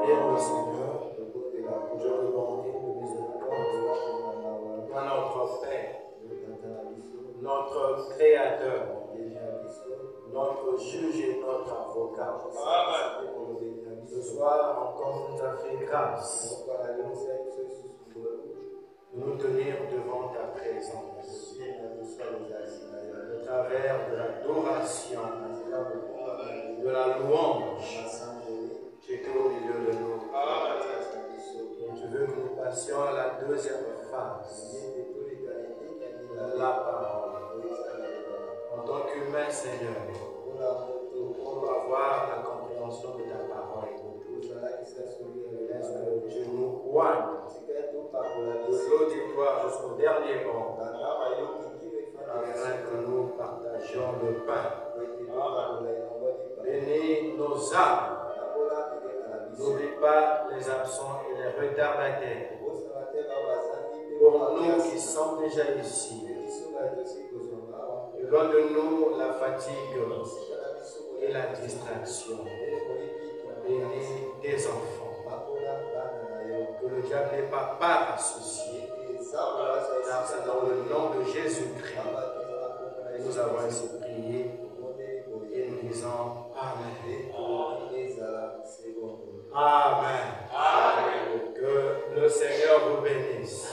Bénir le Seigneur, je demande à notre Père, notre Créateur, notre juge et notre avocat. Ce soir encore nous a fait grâce de nous tenir devant ta présence au travers de l'adoration, de la louange. Tu es au milieu de nous. Tu veux que nous passions à la deuxième phase, la parole. En tant qu'humain, Seigneur, pour avoir la compréhension de ta parole, est-ce que tu nous guides de l'auditoire jusqu'au dernier banc, afin que nous partagions le pain. Bénis nos âmes. N'oublie pas les absents et les retardataires. Pour nous qui sommes déjà ici, donne-nous la fatigue et la distraction. Bénis tes enfants. Que le diable n'ait pas part à ceci. Car c'est dans le nom de Jésus-Christ que nous avons ainsi prié et nous disons Amen. Amen. Amen. Que le Seigneur vous bénisse.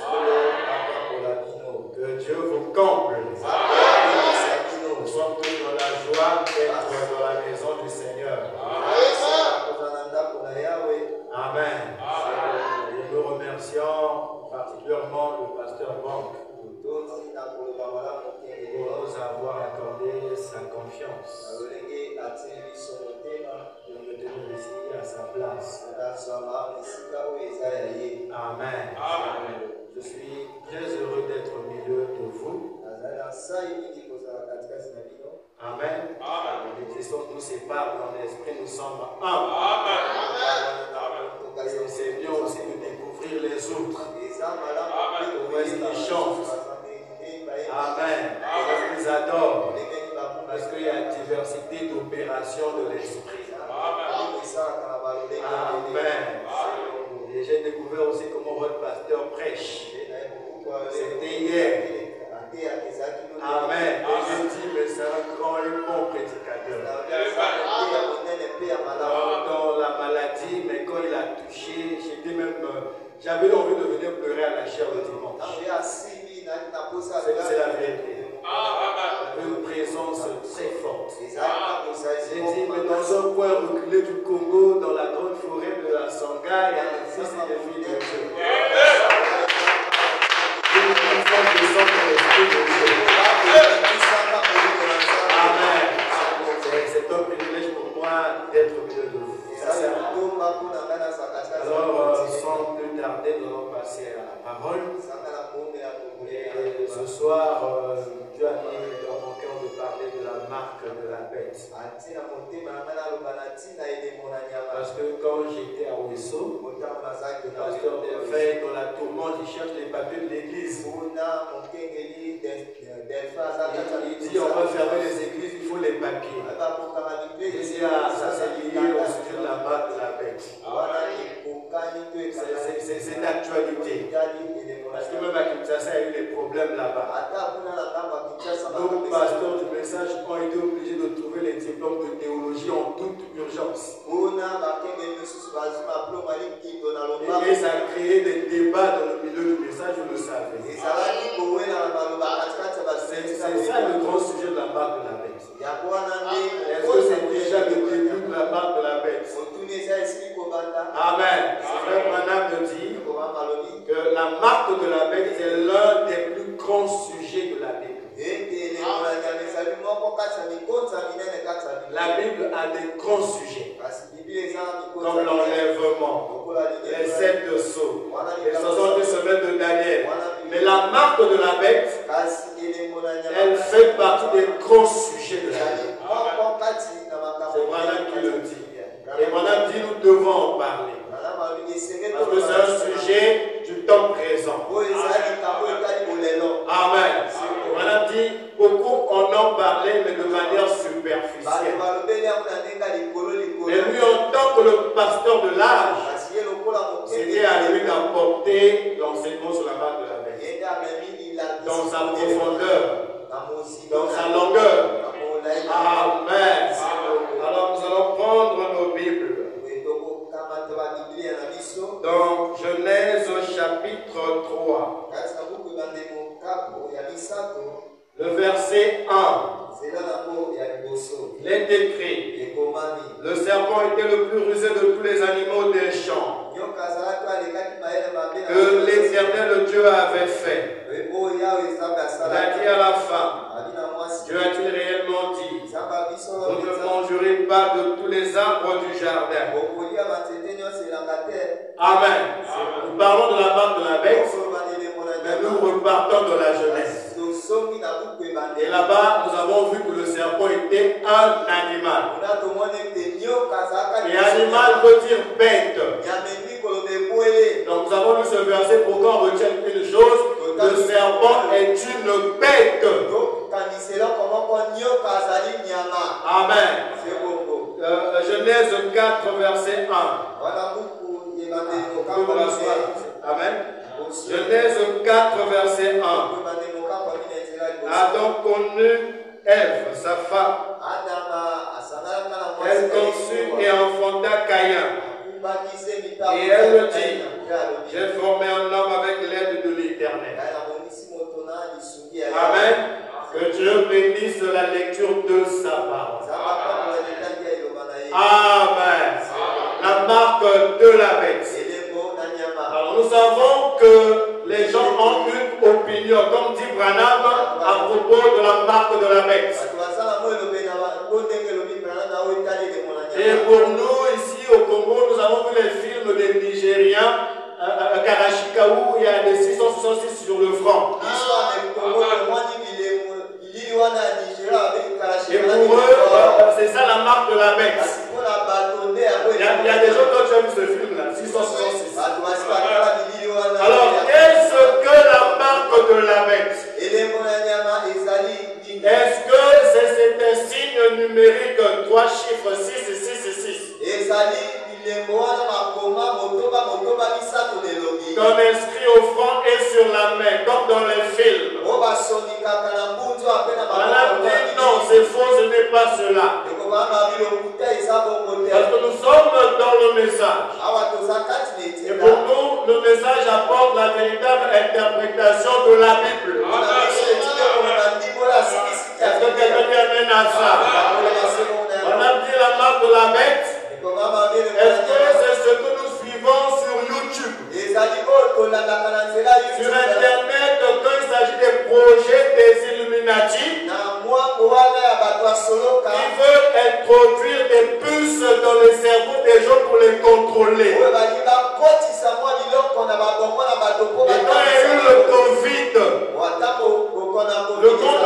Que Dieu vous comble. Nous sommes tous dans la joie d'être dans la maison du Seigneur. Amen. Et nous remercions particulièrement le pasteur Bank pour nous avoir accordé sa confiance. De me tenir ici à sa place. Amen. Amen. Je suis très heureux d'être au milieu de vous. Amen. Amen. Les questions nous séparent dans l'esprit, nous sommes un. Amen. C'est bien aussi de découvrir les autres. Comment est-ce qu'ils chantent. Amen. Comment ils adorent. Parce qu'il y a une diversité d'opérations de l'esprit. Amen. Et j'ai découvert aussi comment votre pasteur prêche. C'était hier. Amen. Et j'ai dit, mais c'est un grand et bon prédicateur. Dans la maladie, mais quand il a touché, j'étais même. J'avais envie de venir pleurer à la chair le dimanche. C'est la vérité. Une présence très forte. J'ai dit, mais dans un coin reculé du Congo, dans la grande forêt de la Sangha, il y a des fils et des filles de Dieu. Amen. C'est un privilège pour moi d'être au milieu de vous. Alors, sans plus tarder, nous allons passer à la parole. Et ce soir, Dieu a mis dans mon cœur de parler de la marque de la bête. Parce que quand j'étais à Ouesso, le pasteur Delphin, dans la tourmente, il cherche les papiers de l'église. Il dit on va fermer les églises, il faut les papiers. Il dit ça c'est lié au sujet de la marque de la bête. C'est d'actualité. Parce que même à Kinshasa, il y a eu des problèmes là-bas. Nos pasteurs du message ont été obligés de trouver les diplômes de théologie en toute urgence. Et ça a créé des débats dans le milieu du message, vous le savez. C'est ça le grand sujet de la marque de la bête. Est-ce que c'est déjà le début de la marque de la bête? Amen. Frère Branham me dit que la marque de la bête est l'un des plus grands sujets de la Bible. La Bible a des grands sujets, comme l'enlèvement, les 7 sceaux, les 62 semaines de Daniel. Mais la marque de la bête, elle fait partie des grands sujets de la Bible. C'est Branham qui le dit. Et Branham dit nous devons en parler. Parce que c'est un sujet du temps présent. Amen. Branham dit beaucoup en ont parlé, mais de manière superficielle. Mais lui, en tant que le pasteur de l'âge, C'était à lui d'apporter l'enseignement sur la marque de la bête. Dans sa profondeur, dans sa longueur. Amen. Alors nous allons prendre nos Bibles. Dans Genèse chapitre 3. Le verset 1. Il est écrit: le serpent était le plus rusé de tous les animaux des champs que l'Éternel Dieu avait fait. Il a dit à la femme: Dieu a-t-il réellement dit, vous ne mangerez pas de tous les arbres du jardin? Amen. Nous parlons de la marque de la bête, mais nous repartons de la Genèse. Et là-bas, nous avons vu que le serpent était un animal. Et animal veut dire bête. Donc nous avons lu ce verset pour qu'on retienne une chose: le serpent est une bête. Amen. Genèse 4, verset 1. Amen. Genèse 4, verset 1. Adam connut Ève, sa femme. Elle conçut et enfanta Caïn. Et elle dit: j'ai formé un homme avec l'aide de l'Éternel. Amen. Que Dieu bénisse la lecture de sa parole. Amen. La marque de la bête. Alors nous savons que les gens ont une opinion, comme dit Branham, à propos de la marque de la bête. Et pour nous, ici au Congo, nous avons vu les films des Nigériens, Karachika, où il y a des 666 sur le front. Et pour eux, c'est ça la marque de la bête. Il y a des gens qui ont vu ce film-là, 666. Alors, qu'est-ce que la marque de la bête? Est-ce que c'est un signe numérique, 3 chiffres, 6 et 6 et 6? Comme inscrit au front et sur la main, comme dans les films. Non, c'est faux, ce n'est pas cela. Parce que nous sommes dans le message. Et pour nous, le message apporte la véritable interprétation de la Bible. Est-ce que quelqu'un dit amen à ça? On a dit la marque de la bête. Est-ce que c'est ce que nous suivons sur YouTube? Sur Internet, quand il s'agit des projets des Illuminati, ils veulent introduire des puces dans le cerveau des gens pour les contrôler. Et quand il y a eu le Covid, on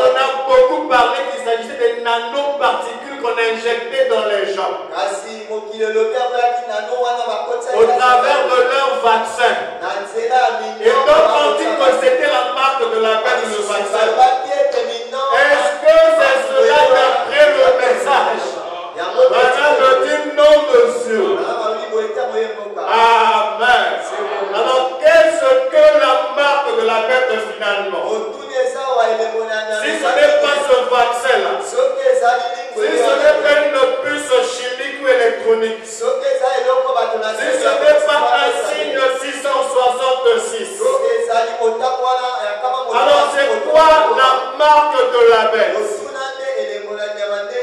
a beaucoup parlé qu'il s'agissait des nanoparticules qu'on injectait dans les gens. Au travers de leur vaccin. Et donc on dit que c'était la marque de la bête, le vaccin. Est-ce que c'est cela d'après le message? Madame me dit non, monsieur. Amen. Alors qu'est-ce que la marque de la bête finalement? Si ce n'est pas ce vaccin-là, si ce n'est pas une puce chimique ou électronique, si ce n'est pas un signe 666, alors c'est quoi la marque de la bête?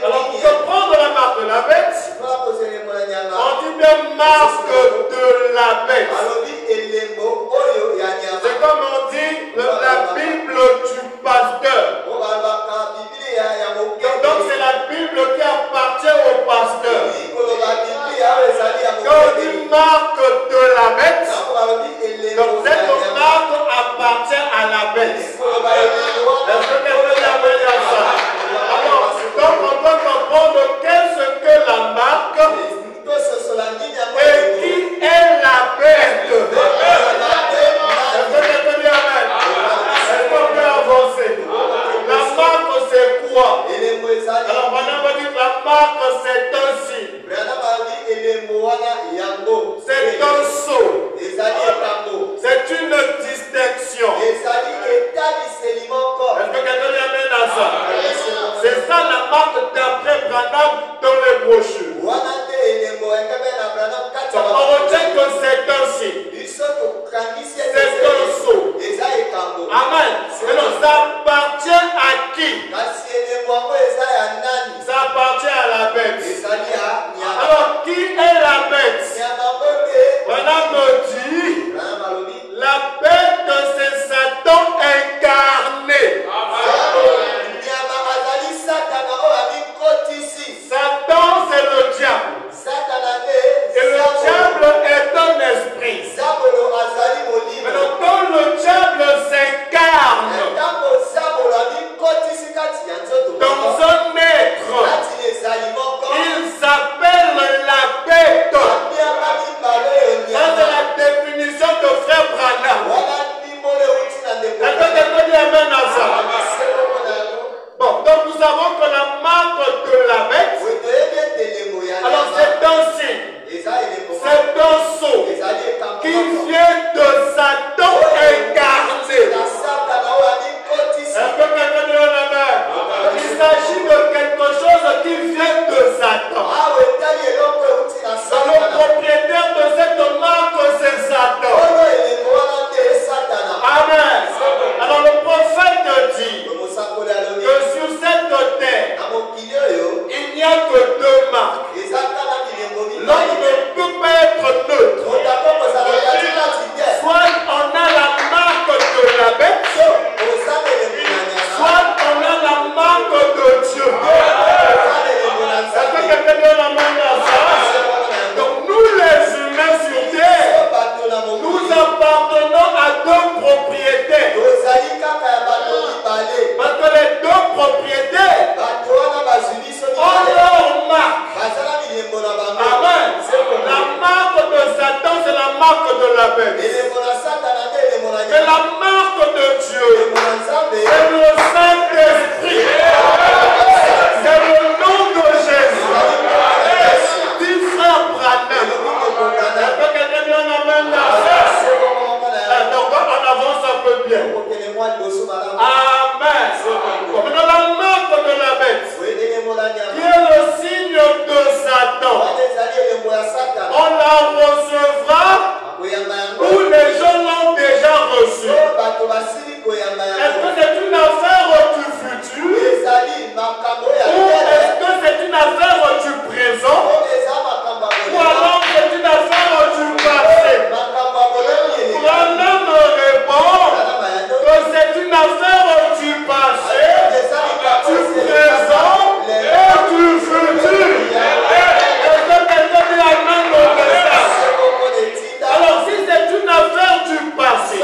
Alors pour comprendre la marque de la bête, on dit bien marque de la bête. C'est comme on dit la Bible du pasteur. Donc c'est la Bible qui appartient au pasteur. Quand on dit marque de la bête, donc cette marque appartient à la bête. Est-ce que quelqu'un a appelé à ça? Alors, donc on doit comprendre qu'est-ce que la marque et qui est la bête. Est-ce que quelqu'un dit amen? Est-ce qu'on peut avancer? La marque c'est quoi? Alors maintenant on dit que la marque c'est un signe. C'est un Donc on retient que c'est un signe. C'est un sceau. Amen. Alors ça appartient à qui? Ça appartient à la bête. Alors qui est la bête? Madame me dit, la bête c'est Satan incarné. Satan c'est le diable. Et le diable est un esprit. Mais quand le diable s'incarne dans un être, il s'appelle la bête. Ça c'est la définition de frère Branham. Est-ce que tu amen à ça? Bon, donc nous savons que la marque de la bête, alors c'est un signe, c'est un sceau qui vient de Satan incarné. Est-ce que quelqu'un dit amen? Il s'agit de quelque chose qui vient de Satan. Le propriétaire de cette marque, c'est Satan. Amen. Alors le prophète dit que sur cette terre, il n'y a que deux marques. L'homme ne peut pas être neutre. Soit on a la marque de la bête, soit on a la marque de Dieu. Est-ce que quelqu'un donne la main à ça? Donc nous les humains sur terre, nous appartenons à deux propriétaires. Parce que les deux propriétaires ont leur marque. Amen. La marque de Satan, c'est la marque de la bête. Mais la marque de Dieu, c'est le Saint-Esprit. C'est le nom de Jésus. Dit frère Branham. Est-ce que quelqu'un dit on amène là? Donc on avance un peu bien. Amen. Comme dans la marque de la bête, qui est le signe de Satan, on la recevra ou les gens l'ont déjà reçu. Est-ce que c'est une affaire du futur ou est-ce que c'est une affaire du présent ou alors c'est une affaire du passé? Branham répond que c'est une affaire du passé, du présent et du futur. Est-ce que quelqu'un dit amen au message? Alors si c'est une affaire du passé,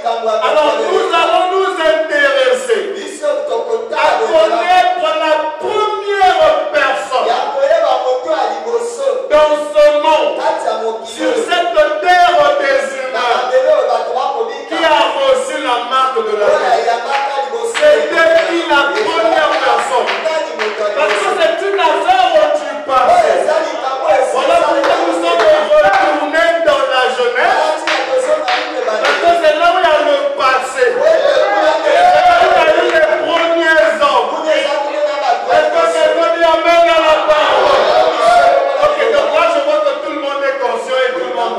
alors nous allons nous intéresser à connaître la première personne dans ce monde, sur cette terre des humains, qui a reçu la marque de la vie. C'était qui la première personne? Parce que c'est une affaire du passé. Voilà pourquoi nous sommes retournés dans la jeunesse. Parce que c'est là où il y a le passé. C'est là où il y a eu les premiers hommes. Est-ce que quelqu'un dit amen à la parole? Ok, donc là je vois que tout le monde est conscient et tout le monde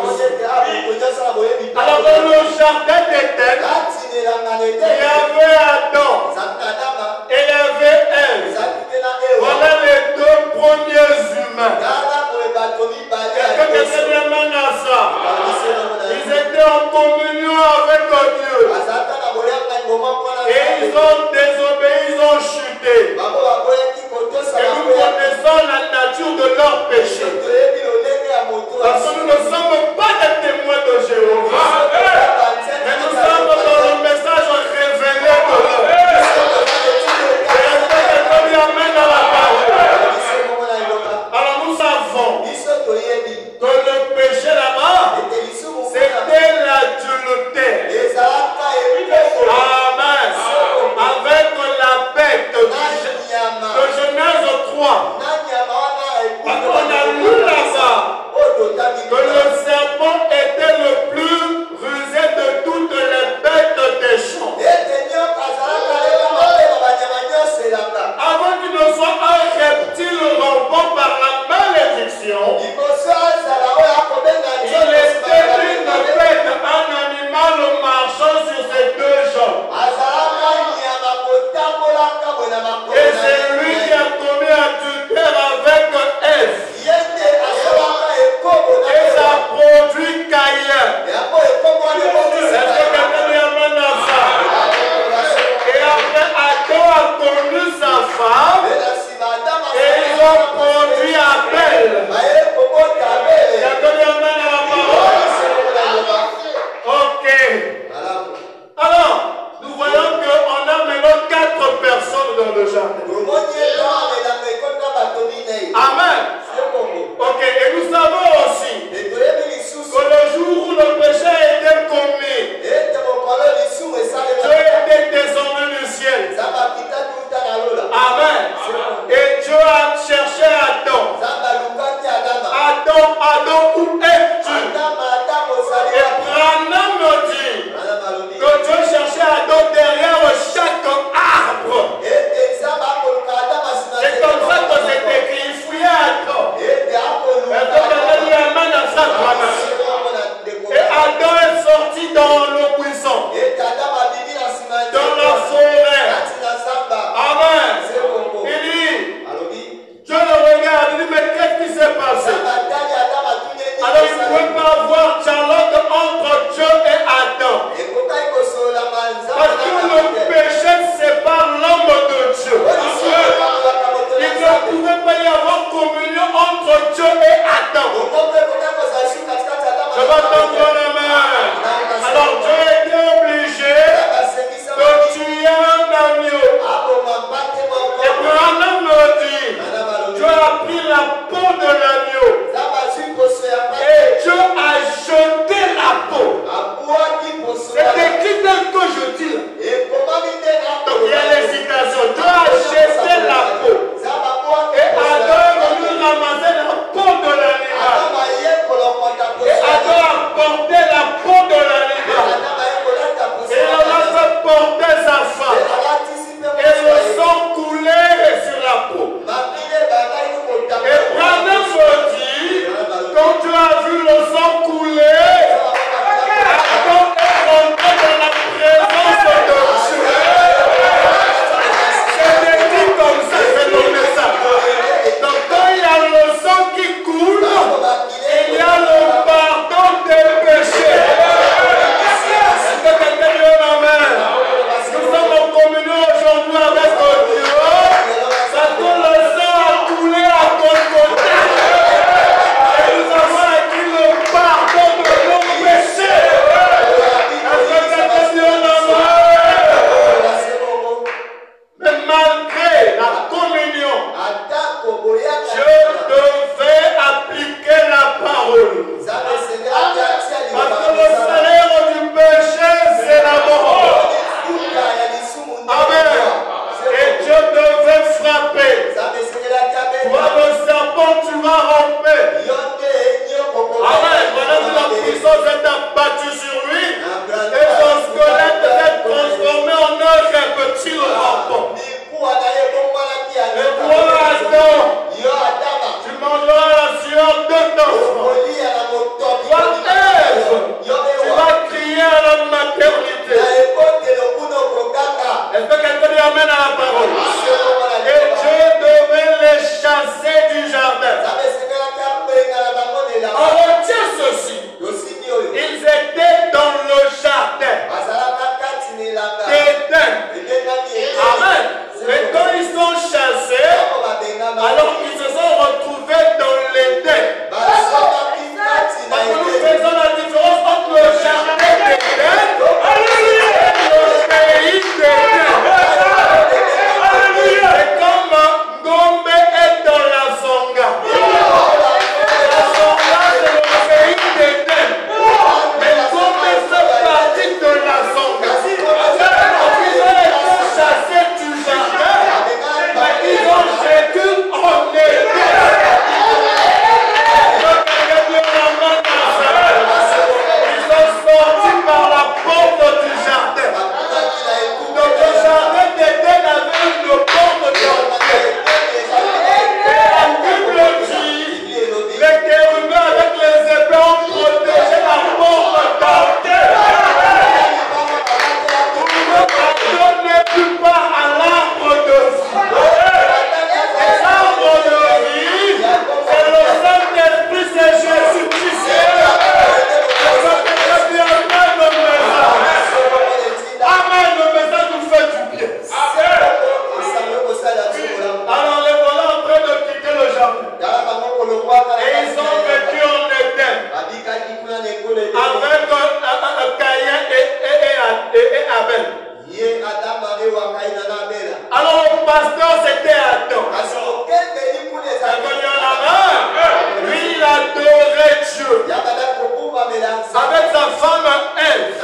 avec sa femme Ève.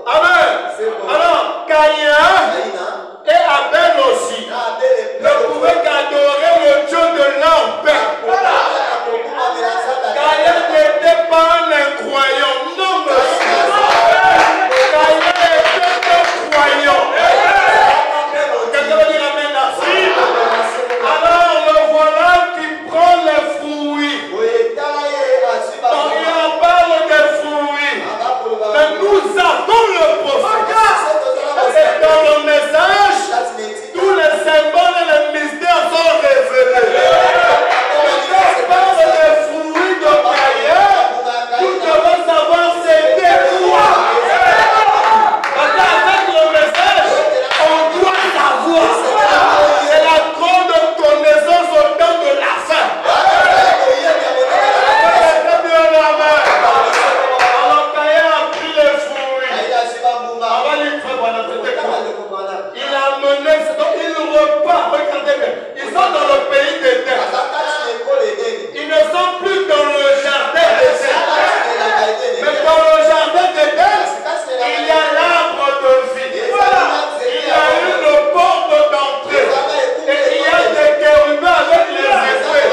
Amen. Alors, Caïn et Abel aussi ne pouvaient qu'adorer le Dieu de leur père. Caïn n'était pas un incroyant. Non, monsieur. Caïn était un croyant. Quelqu'un va dire amen là. Alors, le voilà qui prend les fruits. Quand il en parle des fruits, mais nous avons le prophète. Et dans le message, tous les symboles et les mystères sont révélés. Quand on parle des fruits de Caïn, nous devons savoir c'était quoi. Parce qu'avec le message, on doit savoir. C'est la grande connaissance au temps de la fin. Alors Caïn a pris les fruits. On va lui faire voilà, c'était quoi? Il a mené, donc il repart, regardez bien. Ils sont dans le pays d'Éden. Ils ne sont plus dans le jardin d'Éden. Mais dans le jardin d'Éden, il y a l'arbre de vie. Il y a une porte d'entrée. Et il y a des chérubins avec les épées.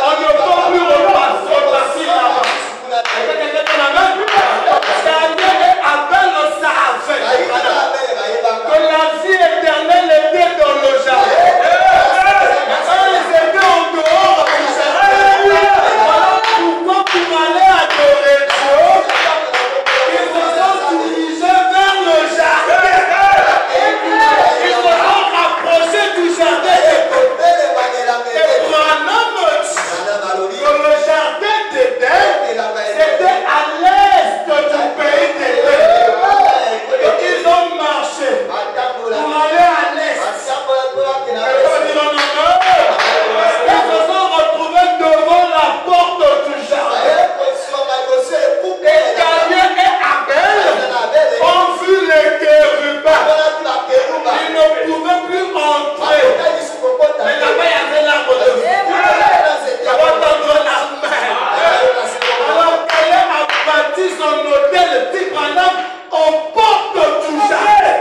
On ne peut plus repasser là-bas. Caïn et Abel le savaient que la vie éternelle était dans le jardin. Mais eux, ils étaient en dehors du jardin. Voilà pourquoi pour aller adorer Dieu, ils se sont dirigés vers le jardin. Ils se sont rapprochés du jardin. Et Branham me dit que le jardin d'Éden, c'était à l'est du pays d'Éden. Et ils ont marché pour aller à l'est. Ils se sont retrouvés devant la porte du jardin. Et Caïn et Abel ont vu les chérubins. Ils ne pouvaient plus entrer. Mais là-bas, il y avait l'arbre de vie. Ça va tendre la main. Alors Caïn a bâti son hôtel type Branham aux portes du jardin.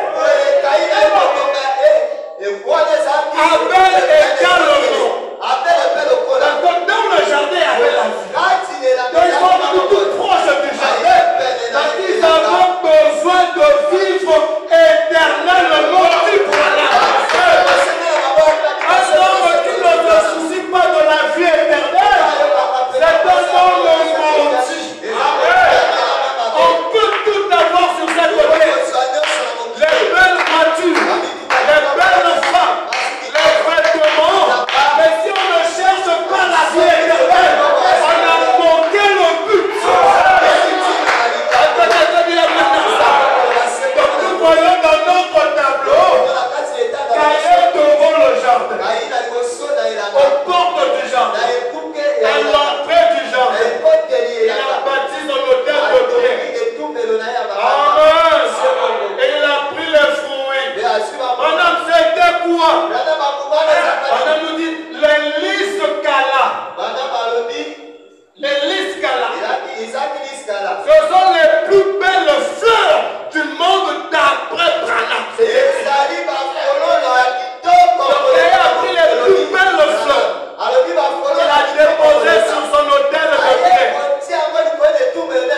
Abel également. Parce que dans le jardin, il y avait la vie. Donc ils sont venus tout proches du jardin. Parce qu'ils avaient besoin de vivre éternellement type Branham. Un homme qui ne se soucie pas de la vie éternelle, c'est un homme maudit. On peut tout avoir sur cette terre. Les belles voitures, les belles femmes, les vêtements. Mais si on ne cherche pas la vie éternelle, on a manqué le but. Donc nous voyons dans notre tableau Caïn devant le jardin, aux portes du jardin, à l'entrée du jardin. Il a bâti son hôtel de pierre. Amen. Et il a pris les fruits. Madame, c'était quoi? Madame nous dit les liscala. Les liscala. Ce sont les plus belles fleurs du monde d'après Branham. Donc Caïn a pris les plus belles fleurs. Il a déposé sur son hôtel de pierre.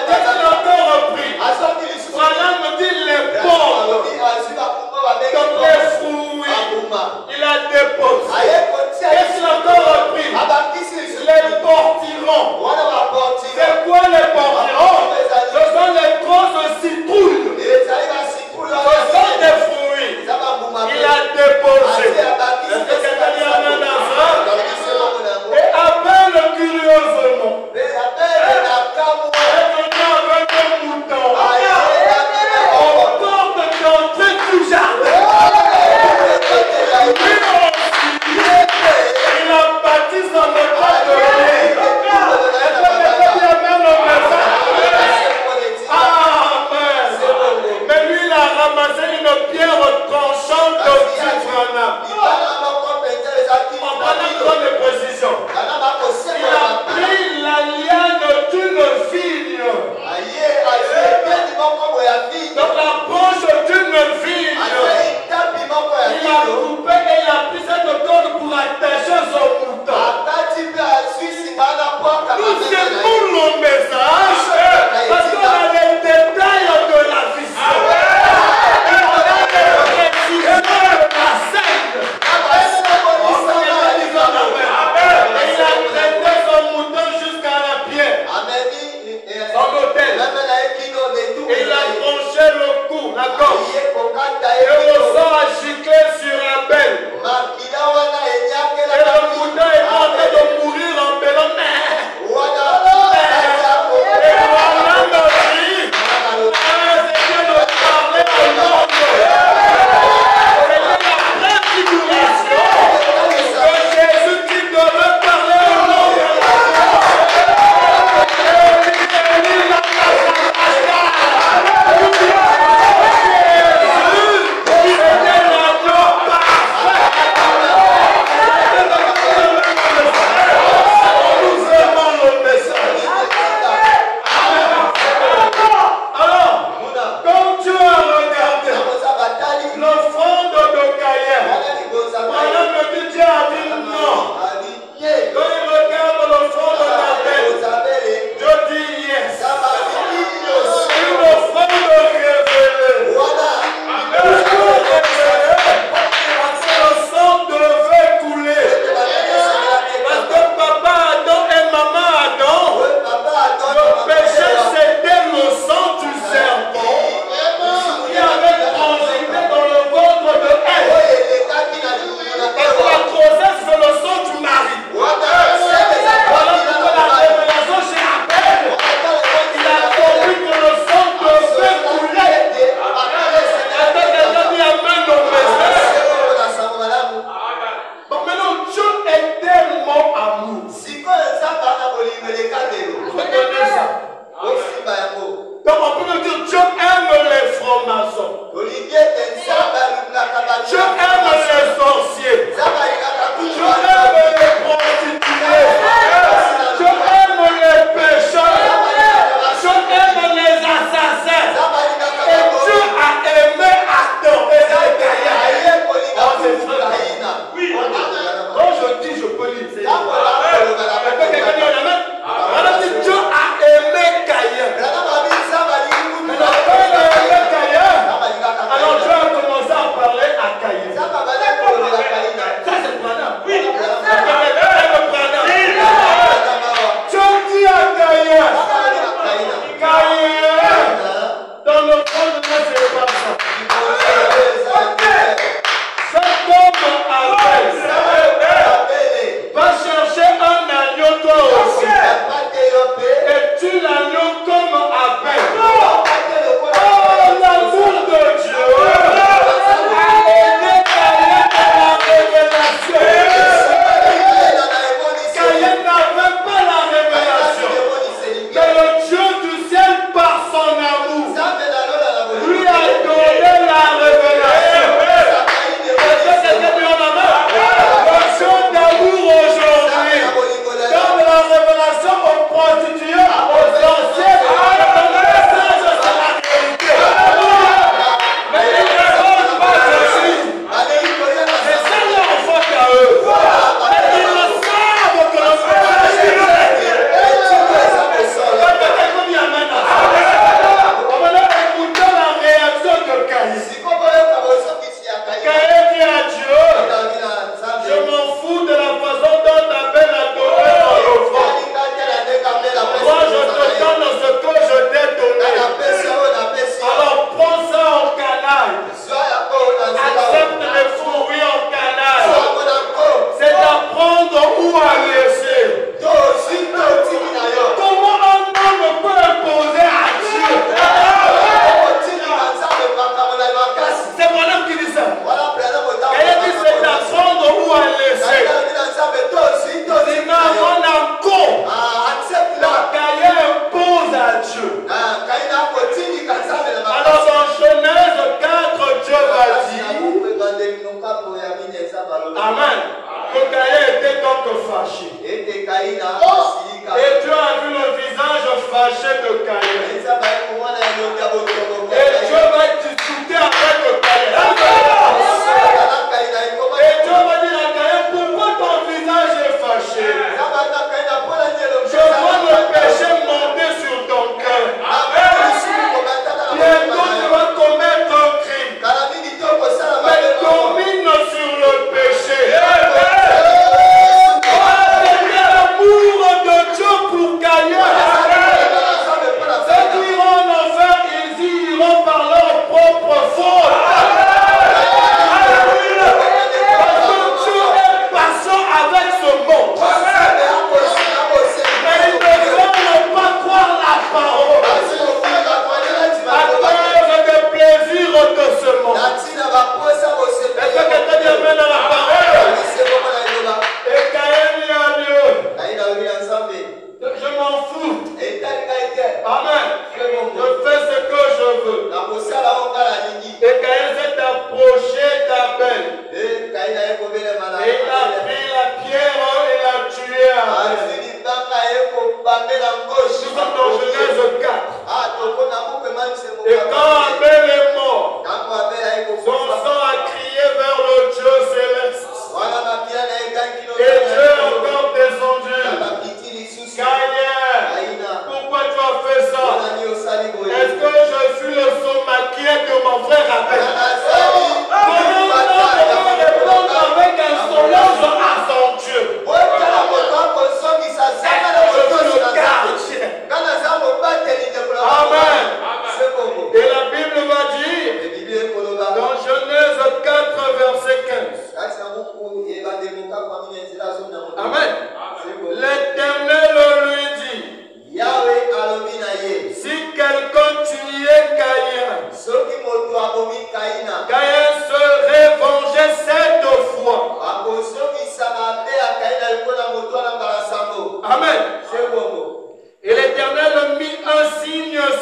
Qu'est-ce qu'il a encore repris? Branham me dit les pommes. Donc les fruits. Il a déposé. Qu'est-ce qu'il a encore repris? Les portirons. C'est quoi les portirons? Ce l'autel. Et il a tranché le cou, la gorge. Et le sang a giclé sur Abel. Et le mouton est en train de mourir en bêlant. Et voilà ma vie. C'est Dieu de parler au monde. C'était la préfiguration que Jésus qui devait parler au monde.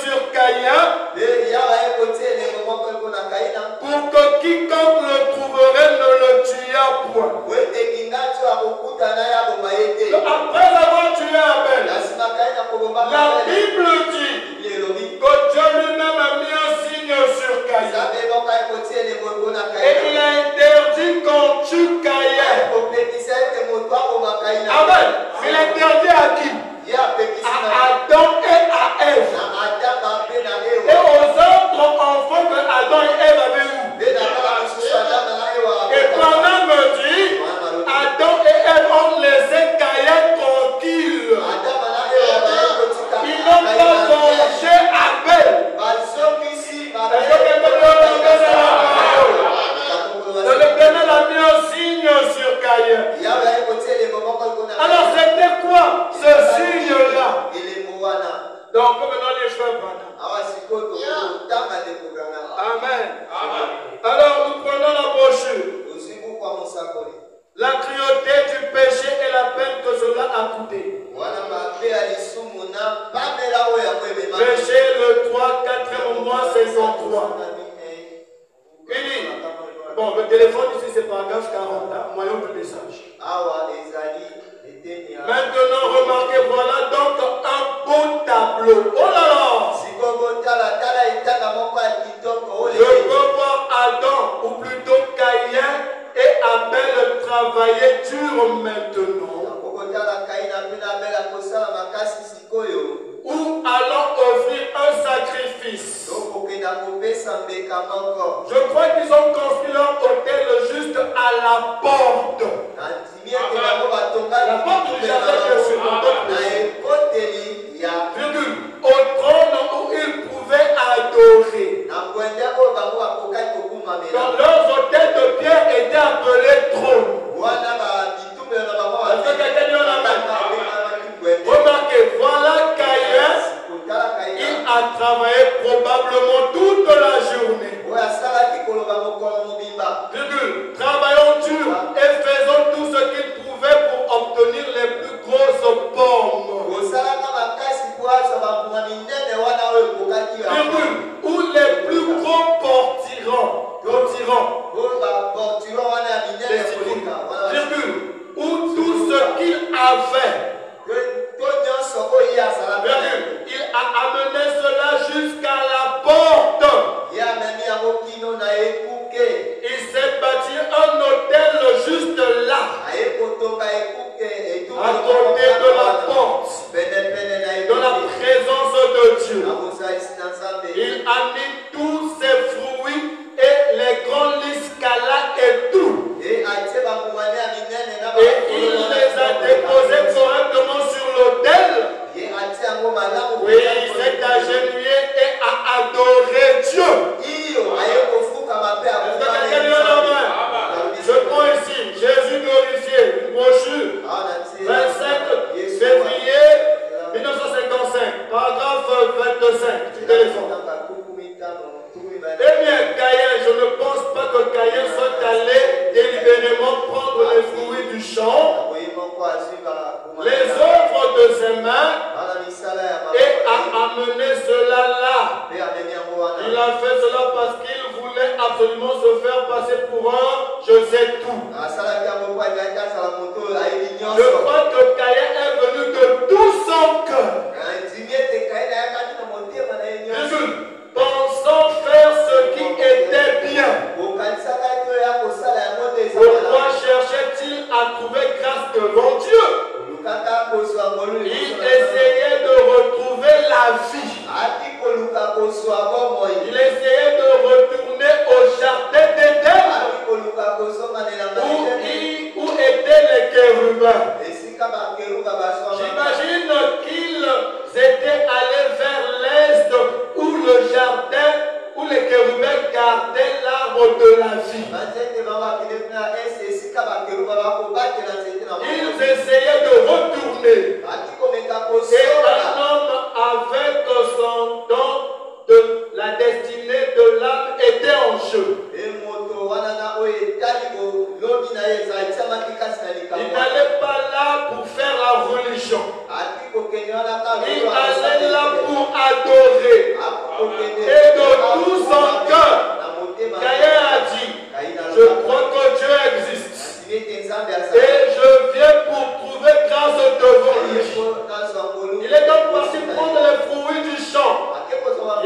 sur Caïn, pour que quiconque le trouverait ne le tuât point. Après avoir tué Abel, la Bible dit que Dieu lui-même a mis un signe sur Caïn. Et il a interdit qu'on tue Caïn. Amen. Il a interdit à qui? À Adam et à Ève. Et aux autres enfants que Adam et Ève avaient eu. Et pendant me dit, Adam et Ève ont laissé Caïn tranquille. Ils n'ont pas vengé Abel. L'Éternel a mis un signe sur Caïn. Alors c'était quoi ce signe-là? Donc maintenant les cheveux Amen. Alors nous prenons la brochure. La cruauté du péché et la peine que cela a coûté. Péché le 3, 4e mois, saison 3. Fini. Bon, le téléphone ici c'est paragraphe 40, moyen de message. Maintenant, remarquez, voilà donc un beau tableau. Oh là là! Je peux voir Adam, ou plutôt Caïn et Abel travailler dur maintenant. Ou allons offrir un sacrifice. Je crois qu'ils ont construit leur hôtel juste à la porte. La porte du jardin est sur la porte. Virgule. Au trône où ils pouvaient adorer. Dans leurs hôtels de pierre étaient appelés trônes. Est-ce que quelqu'un dit en amen? Remarquez, voilà Caïn, il a travaillé probablement toute la journée. Virgule, travaillons dur et faisons tout ce qu'il pouvait pour obtenir les plus grosses pommes. Virgule, où les plus gros portiront. Virgule, où tout ce qu'il avait. Il a amené cela jusqu'à la porte. Il s'est bâti un hôtel juste là, à côté de la porte, de la présence de Dieu. Il a mis tous ses fruits et les grands lys et tout. Et il les a déposés correctement sur l'autel. Oui, il s'est agenouillé et a adoré Dieu. Est-ce que quelqu'un lui en a? Je prends ici Jésus glorifié, une brochure, 25 février 1955, paragraphe 25 du téléphone. Eh bien, Caïn, je ne pense pas que Caïn soit allé délibérément prendre les fruits du champ, les œuvres de ses mains, et a amené cela là. Il a fait cela parce qu'il voulait absolument se faire passer pour un je sais tout. Je crois que Caïn est venu de tout son cœur. Pensant faire ce qui était bien. Pourquoi cherchait-il à trouver grâce devant Dieu? Il essayait de retrouver la vie. Il essayait de retourner au jardin d'Éden où il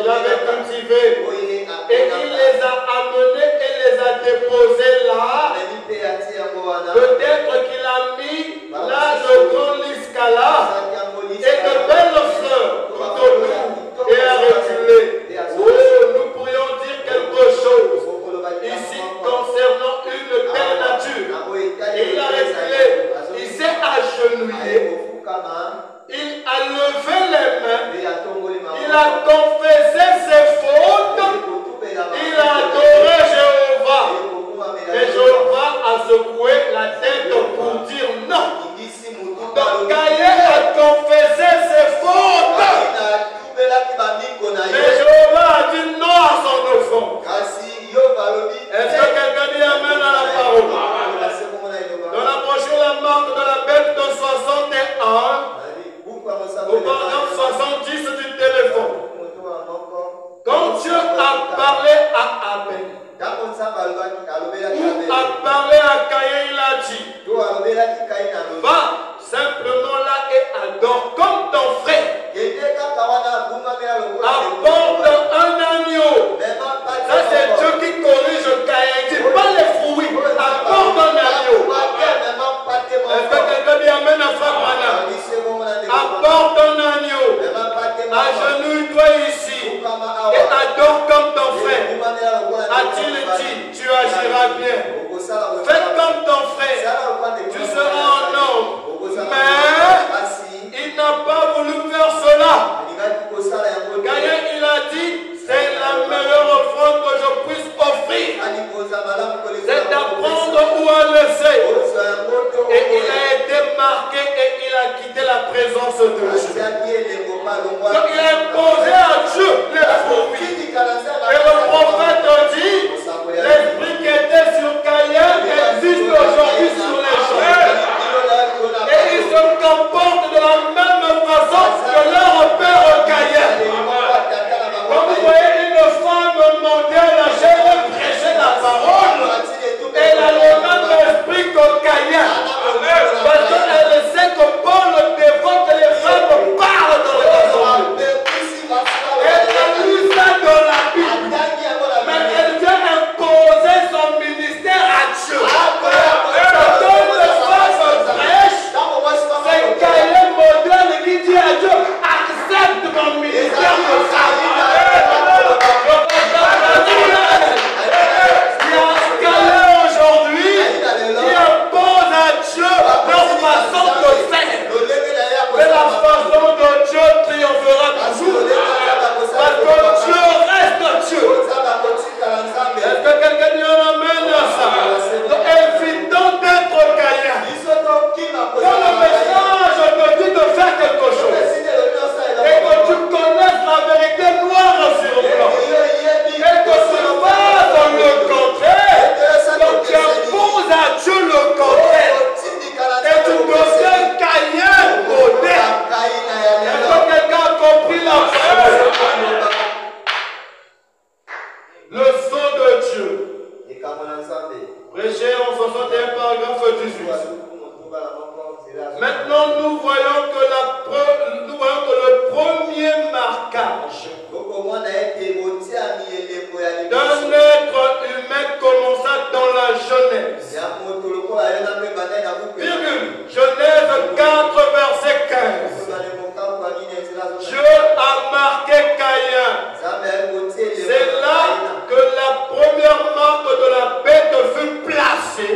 il avait cultivé. Et il les a amenés et les a déposés là. Peut-être qu'il a mis là le grand Liscala et de belles fleurs tout autour et a reculé. Oh, nous pourrions dire quelque chose ici concernant une belle nature. Et il a reculé, il s'est agenouillé, il a levé les mains, il a confessé ses fautes, il a adoré Jéhovah. Et Jéhovah a secoué la tête pour dire non. Donc Caïn a confessé ses fautes. Mais Jéhovah a dit non à son enfant. Est-ce que quelqu'un dit amen à la parole? On a approché la marque de la bête de 61 au paragraphe 70 du téléphone. Quand Dieu a parlé à Abel, ou a parlé à Caïn, il a dit, va simplement là et adore comme ton frère. Apporte un agneau. Ça c'est Dieu qui corrige Caïn. Il dit pas les fruits. Apporte un agneau. Est-ce que quelqu'un dit amen à Frère? Apporte un agneau. Agenouille-toi ici et adore comme ton frère. A-t-il dit, tu agiras bien. Fais comme ton frère. Tu seras un homme. Mais il n'a pas voulu faire cela. Caïn, il a dit, c'est la meilleure offrande que je puisse offrir. C'est d'apprendre ou à laisser. Et il a été marqué et il a quitté la présence de Dieu. Donc il a imposé à Dieu les fruits. Et le prophète dit, l'esprit qui était sur Caïn existe aujourd'hui sur les gens. Et ils se comportent de la même façon que leur père Caïn. Quand vous voyez une femme monter à la chair et prêcher la parole, elle a le même esprit que Caïn. Parce qu'elle sait que Paul défend que les femmes parlent dans les assemblées. Elle a lu ça dans la Bible. Mais elle vient imposer son ministère à Dieu. C'est comme les femmes prêchent. C'est Caïn moderne qui dit à Dieu, accepte mon ministère de femme. Il y a un Caïn aujourd'hui qui impose à Dieu leur façon de faire. Mais la façon de Dieu triomphera toujours. Parce que Dieu reste Dieu. Est-ce que quelqu'un dit un amen à ça? Donc évitons d'être Caïn. Quand le message te dit de faire quelque chose et que tu connaisses la vérité noire sur blanc et que tu fasses le contraire, donc tu imposes à Dieu le contraire et tu deviens Caïn moderne. Est-ce que quelqu'un a compris la parole? Le son de Dieu. Prêché en 61 paragraphe 18. Maintenant, nous voyons que le premier marquage d'un être humain commença dans la Genèse. Virgule. Genèse 4, verset 15. Dieu a marqué Caïn. C'est là que la première marque de la bête fut placée.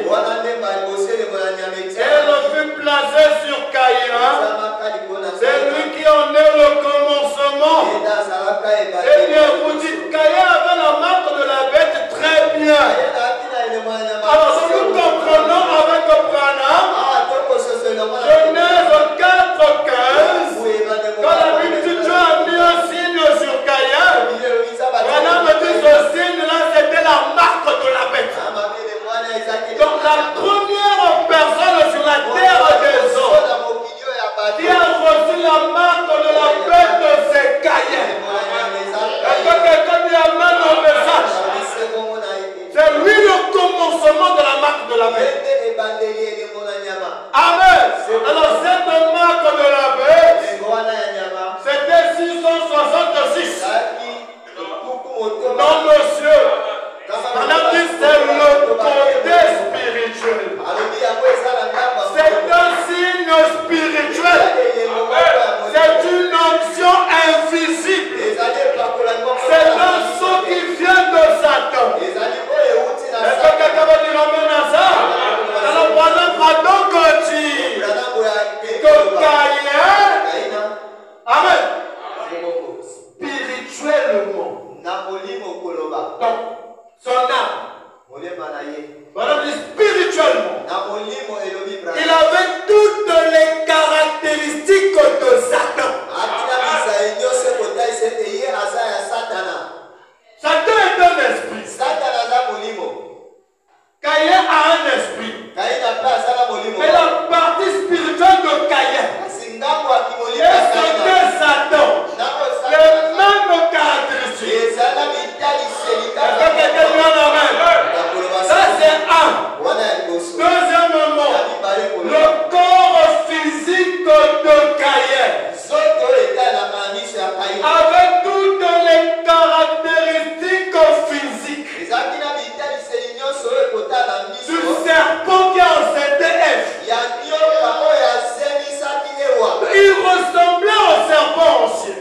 Elle fut placée sur Caïn. C'est lui qui en est le commencement. Et bien vous dites, Caïn avait la marque de la bête, très bien. Alors nous comprenons avec Branham, Genèse 4, 15, quand la Bible dit Dieu a mis un signe sur Caïn, Branham dit ce signe-là c'était la marque de la bête. Donc la première personne sur la terre des hommes qui a reçu la marque de la bête, c'est Caïn. Est-ce que quelqu'un dit amen le mot. Donc, son âme. Voilà, spirituellement. Il avait toutes les caractéristiques de Satan. Satan est un esprit. Caïn a un esprit. Mais la partie spirituelle de Caïn et c'était Satan. Les mêmes caractéristiques. Est-ce que quelqu'un dit amen? Ça c'est un. Deuxièmement, le corps physique de Caïn avec toutes les caractéristiques physiques du serpent qui a enceinté Ève. Il ressemblait au serpent ancien.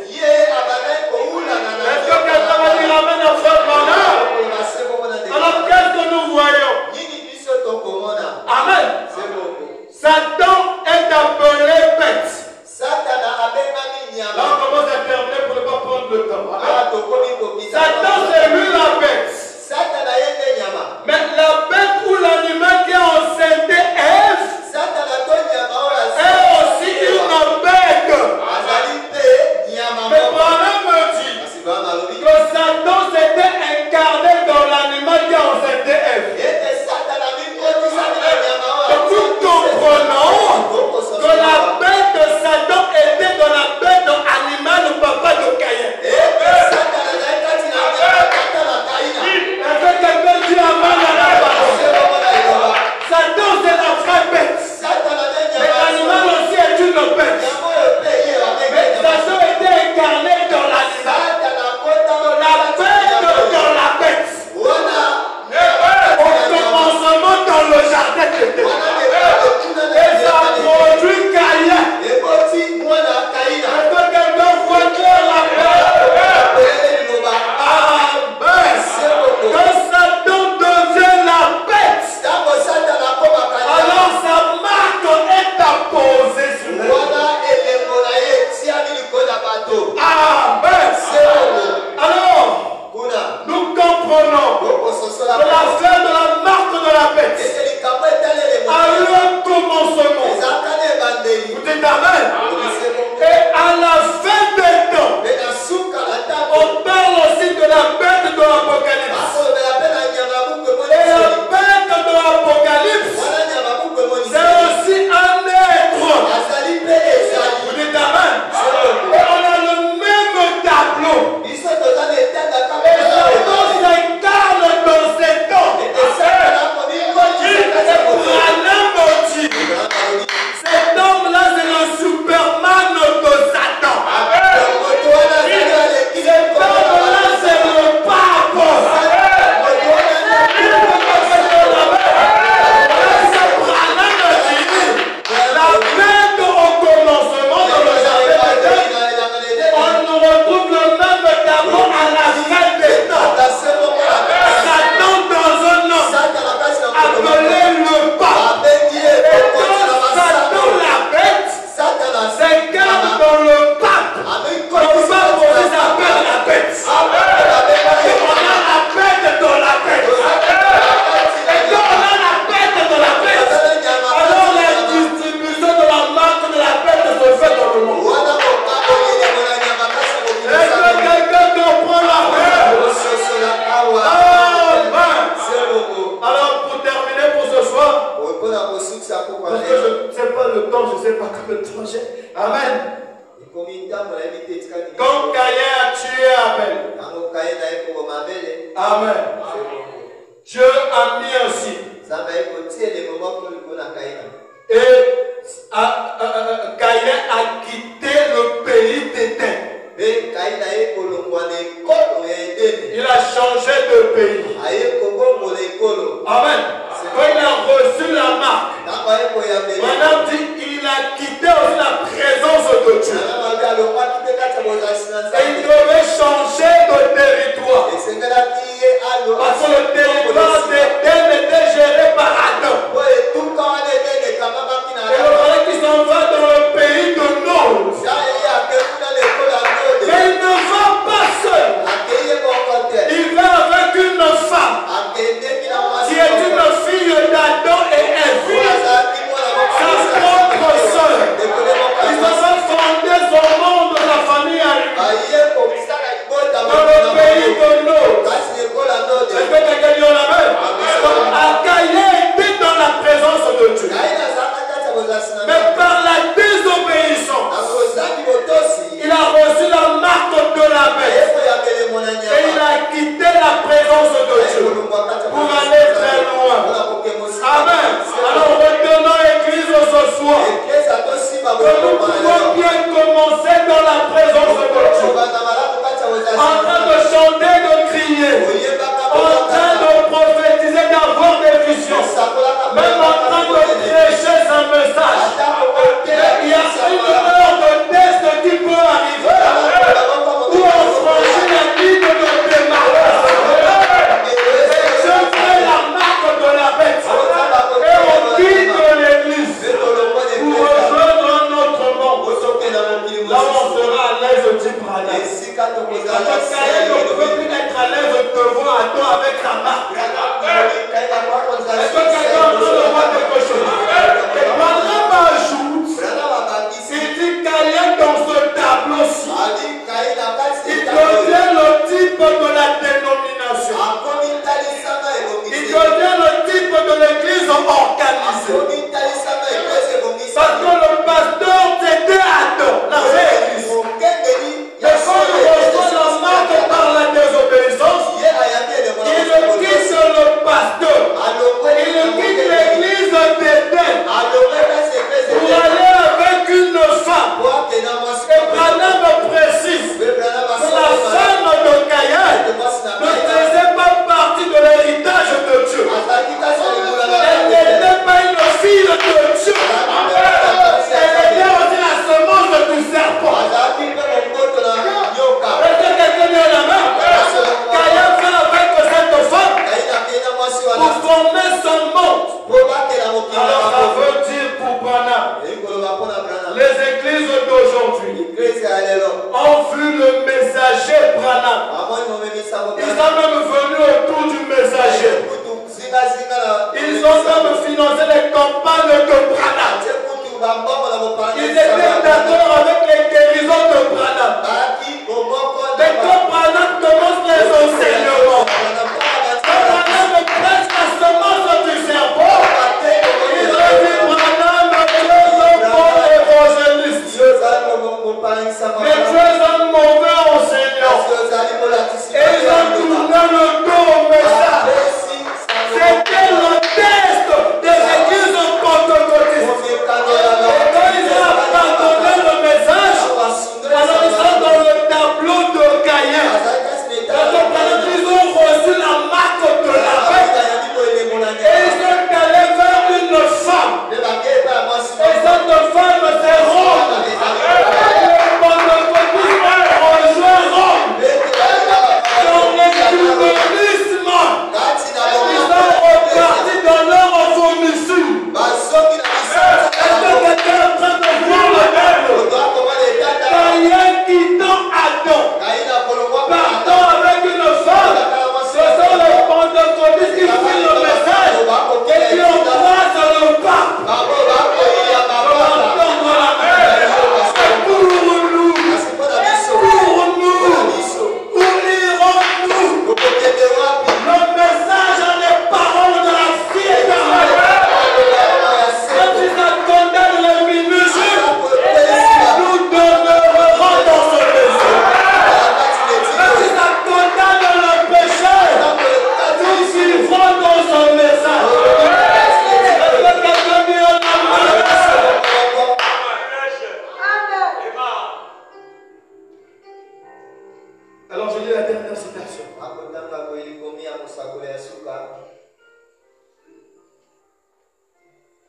Est-ce que quelqu'un va dire amen à frère Branham? Alors qu'est-ce que nous voyons? Amen. Satan est appelé bête. Là on commence à terminer pour ne pas prendre le temps. Satan c'est lui la bête. Mais la bête ou l'animal qui a enceinté Ève est aussi une bête. Mais Branham me dit que Satan s'était incarné dans l'animal qui a enceinté Ève. Et nous comprenons que la bête de Satan était dans la bête animale du papa de Caïn. Est-ce que quelqu'un dit amen à la parole? Satan c'est la vraie bête. Mais l'animal aussi est une bête. Mais Satan était incarné dans l'animal. La bête dans la bête. Au commencement dans le jardin d'Éden. Et ça produit Caïn. Est-ce que quelqu'un voit clair la bête? Amen. Quand Satan devient la bête, alors sa marque est apposée sur elle. Amen. Alors, nous comprenons que l'affaire de la marque de la bête a eu un commencement. Vous dites amen. Et à la fin des temps, on parle aussi de la bête de l'Apocalypse. Et la bête de l'Apocalypse, c'est aussi un être. Vous dites amen. Et on a le même tableau. Et Satan s'incarne dans cet homme. Cet homme-là, c'est le Superman de Satan. Cet homme-là, c'est le pape. La bête au commencement dans le jardin d'Éden, on nous retrouve le même tableau à la fin des temps. Satan dans un homme appelé le pape. Et quand Satan la bête s'incarne dans le pape, le pape aussi s'appelle la bête. Et on a la bête dans la bête. Et quand on a la bête dans la bête, alors la distribution de la marque de la bête se fait dans le monde. Est-ce que quelqu'un comprend la bête? Alors pour terminer pour ce soir, parce que je ne sais pas le temps, je ne sais pas que le temps j'ai. Amen. Quand Caïn a tué Abel, amen. Dieu a mis un signe. Et Caïn a quitté le pays d'Éden. Il a changé de pays. Amen. Quand il a reçu la marque, Madame dit il a quitté aussi la présence de Dieu. Et il devait changer de territoire. Parce que le territoire d'Éden était géré par Adam. Et il fallait qu'il s'en va dans le pays de Nord. Mais il ne va pas seul. Caïn ne peut plus être à l'aise devant Adam avec sa marque. Est-ce que quelqu'un entend le voir quelque chose? Et Branham ajoute, il dit Caïn dans ce tableau-ci, il devient le type de la dénomination. Il devient le type de l'église organisée. Parce que le pasteur c'était Adam, la vraie église. Et quand il reçoit la marque par la désobéissance, il quitte le pasteur. Il quitte l'église d'Éden pour aller avec une femme. Et Branham précise que la femme de Caïn ne faisait pas partie de l'héritage de Dieu. Elle n'était pas une fille de Dieu. Elle était aussi la semence du serpent. Est-ce que quelqu'un est la main? Caïn fait avec cette femme pour former son monde. Alors ça veut dire pour Branham, les églises d'aujourd'hui ont vu le messager Branham. Ils sont même venus autour du messager. Ils ont même financé les campagnes de Branham. Ils étaient d'accord avec les guérisons de Branham. Mais quand Branham commence les enseignements, quand Branham prêche la semence du serpent, ils ont dit Branham, tu es un bon évangéliste. Mais tu es un mauvais enseignant. Et ils ont tourné le dos au message. C'était le test des églises pentecôtistes. Et quand ils ont abandonné le message, alors ils sont dans le tableau de Caïn. Parce que ils ont reçu la marque de la bête. Et ils sont allés vers une femme. Et cette femme, c'est Rome. Et le pentecôtisme a rejoint Rome. Dans l'écuménisme. Ils sont repartis dans leur vomissure. Est-ce que quelqu'un est en train de voir le tableau? Caïn quittant Adam, partant avec une femme. Ce sont les pentecôtistes qui fuient le message et qui embrassent le pape. C'est pour nous. Où irons-nous? Le message en les paroles de la vie éternelle. Même si ça condamne les minuscules, nous demeurerons dans ce message. Même si ça condamne le péché, nous vivrons dans ce message. Est-ce que quelqu'un dit un amen? Alors je lis la dernière citation.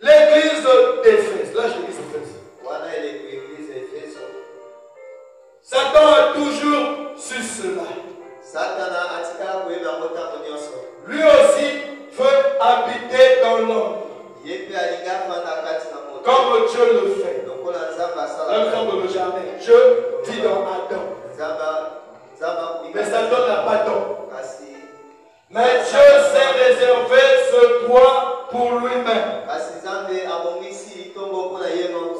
L'église d'Éphèse. Là je lis Éphèse. Satan est toujours sur cela. Lui aussi veut habiter dans l'homme. Comme Dieu le fait. Dans le jardin. Dieu dit dans Adam. Mais Satan n'a pas d'homme. Mais Dieu s'est réservé ce droit pour lui-même.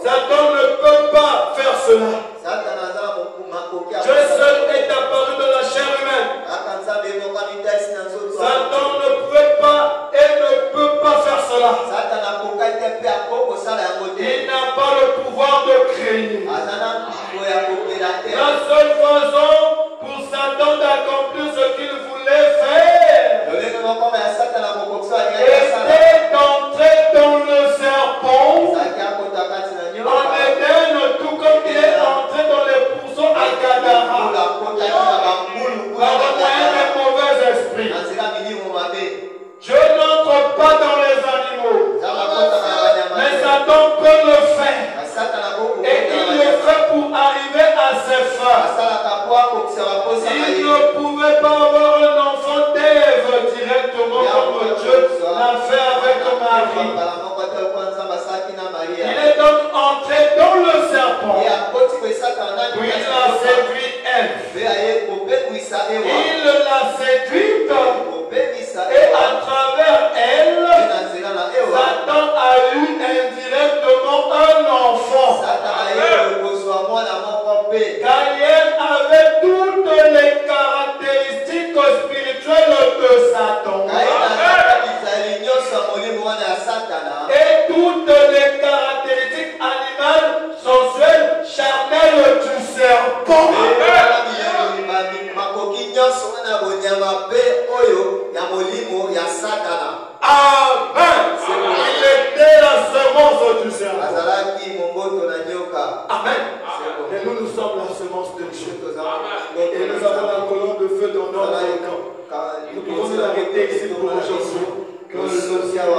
Satan ne peut pas faire cela. Dieu seul est apparu dans la chair humaine. Satan ne pouvait pas et ne peut pas faire cela. Il n'a pas le pouvoir de créer. La seule façon pour Satan d'accomplir ce qu'il voulait faire était d'entrer dans le serpent en Éden, tout comme il est entré dans les pourceaux à Gadara par le moyen des mauvais esprits. Dieu n'entre pas dans les animaux, mais Satan peut le faire. Et il le fait pour arriver à ses fins. Il ne pouvait pas avoir un enfant d'Ève directement comme Dieu l'a fait avec Marie. Il est donc entré dans le serpent. Puis il a séduit Ève. Il l'a séduite et à travers elle, Satan a eu indirectement un enfant. Caïn avait toutes les caractéristiques spirituelles de Satan. Et toutes les caractéristiques animales, sensuelles, charnelles du serpent. Amen. Il était la semence du serpent. Amen. Et nous sommes la semence de Dieu. Et nous avons la colonne de feu dans notre camp. Nous pouvons nous arrêter ici pour aujourd'hui. Que le social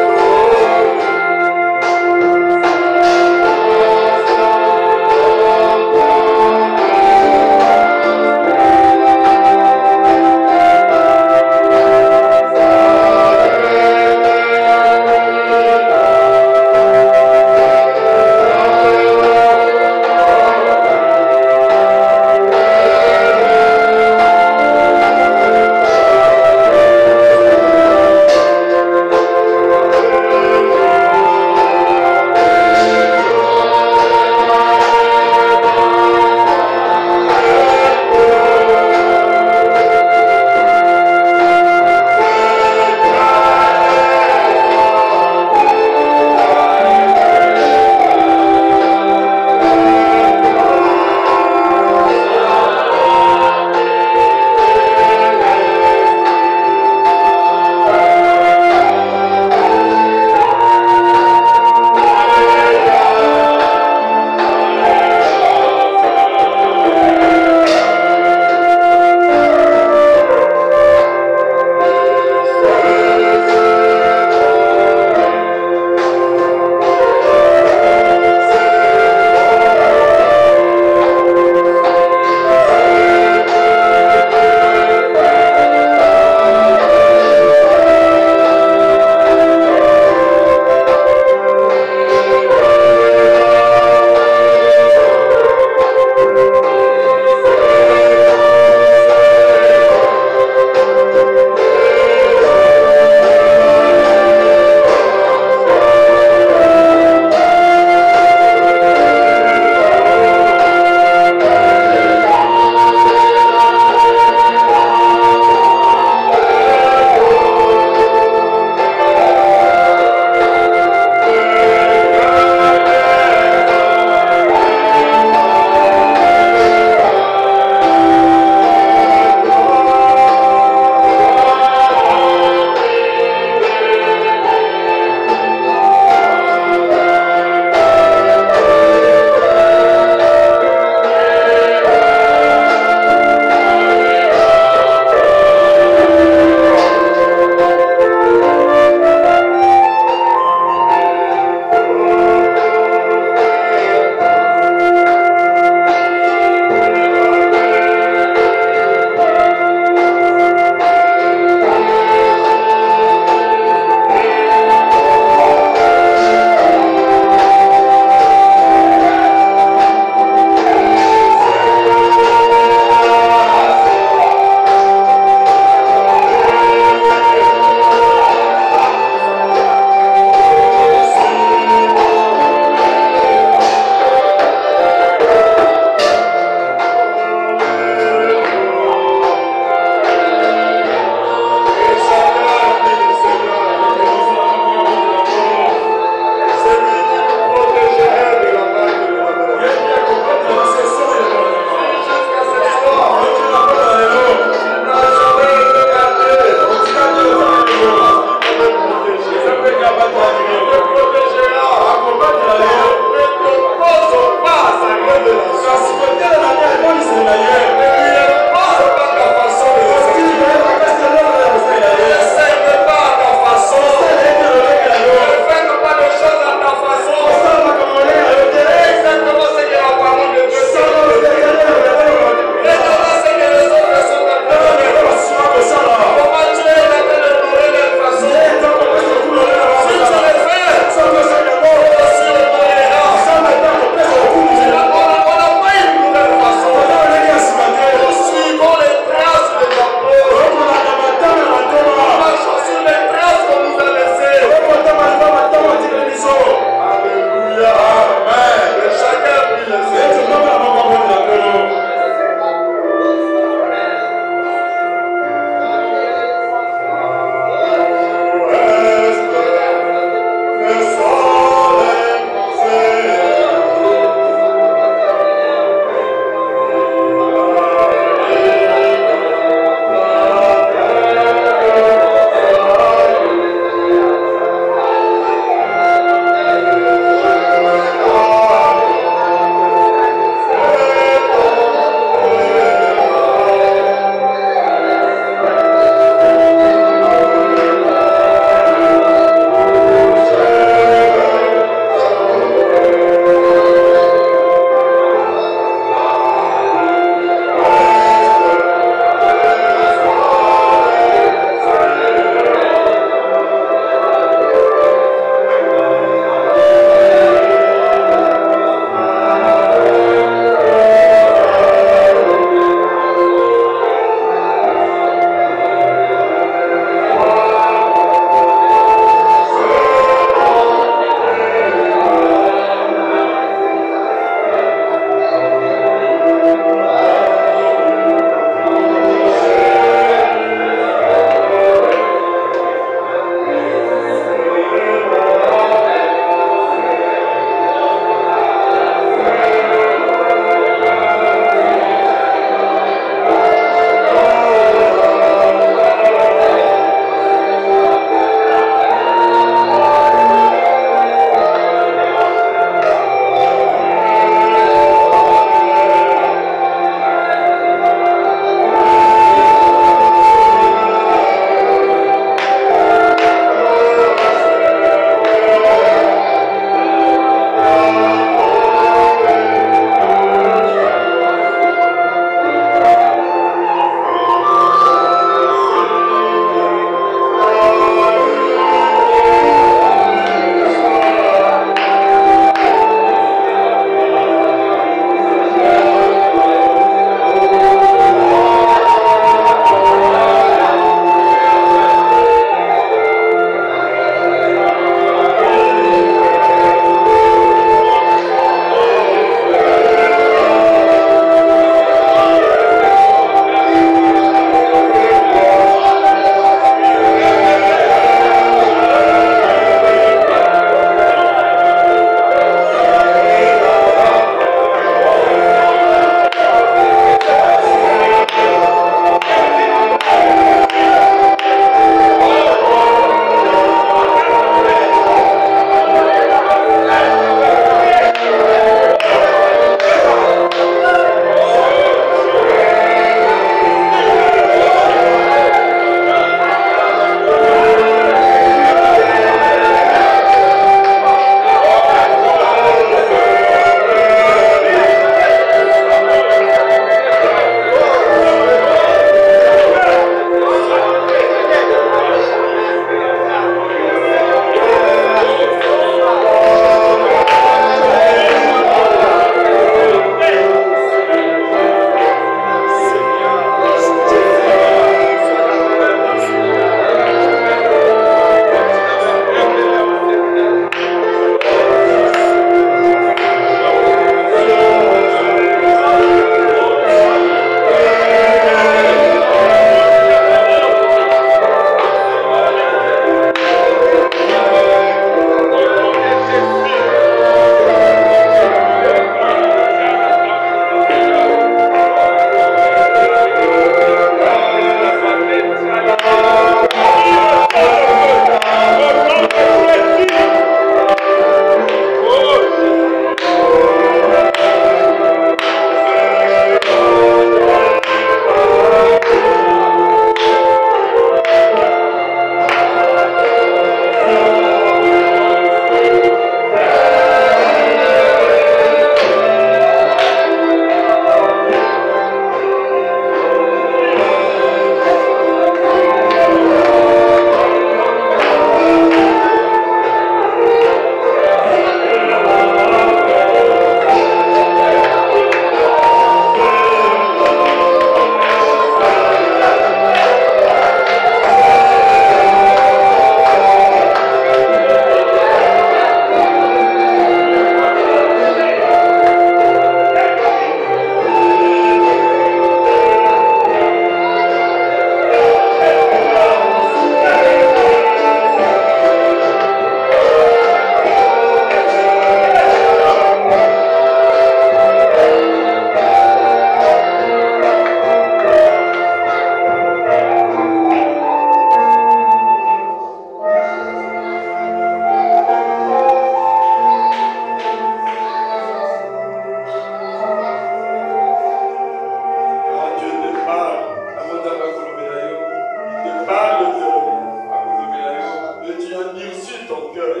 cœur. Tu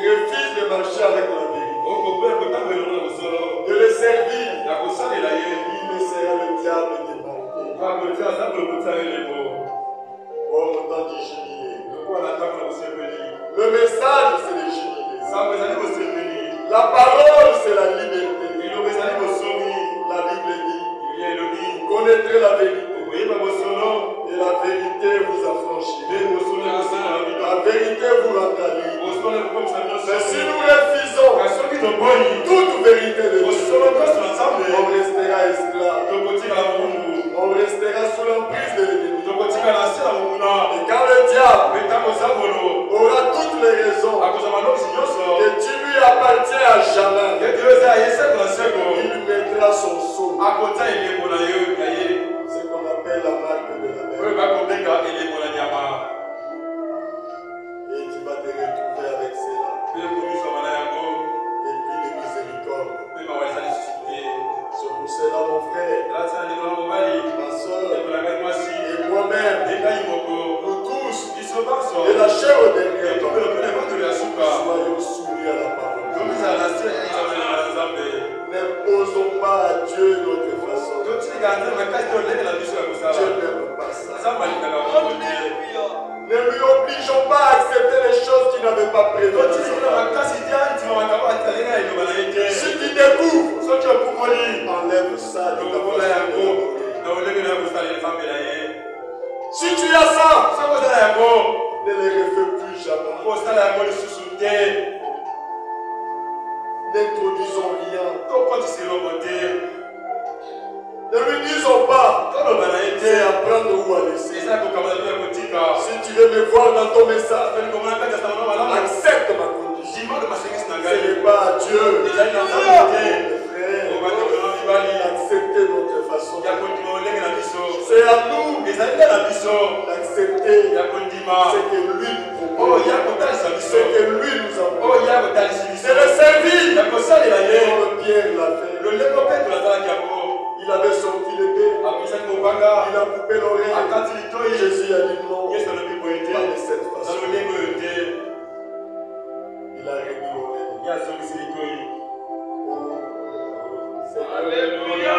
refuses de marcher avec la vérité. De le servir. Il laissera le diable débarquer. Oh, on t'a dit génier. Le message, c'est le génier. La parole, c'est la liberté. La Bible dit, connaîtrez la vérité. Et la vérité vous affranchit. La vérité vous rendra libre. Mais si nous refusons toute vérité de Dieu, on restera esclave. On restera sous l'emprise de l'ennemi. Et quand le diable aura toutes les raisons que tu lui appartiens à jamais, il mettra son sceau. C'est qu'on appelle la marque de la bête. Et tu vas te retrouver avec cela. Et puis les miséricordes. C'est pour cela, mon frère, ma soeur, et moi-même, nous tous, et la chair au dernier temps, soyons soumis à la parole. N'imposons pas à Dieu notre façon. Dieu n'aime pas ça. Ne lui obligeons pas à accepter les choses qu'il n'avait pas prévues. Si tu découvres, enlève ça de ta façon. Si tu as ça, ne les refais plus jamais. N'introduisons rien. Ne lui disons pas c'est à prendre ou à laisser. Si tu veux me voir dans ton message, accepte ma condition. Ce n'est pas à Dieu. Accepter notre façon. C'est à nous d'accepter ce que lui nous propose, ce que lui nous envoie. C'est le servir. Comme Pierre l'a fait. Il avait sorti l'épée. Il a coupé l'oreille. Jésus a dit non. Pas de cette façon. Il a réduit l'oreille. Alléluia.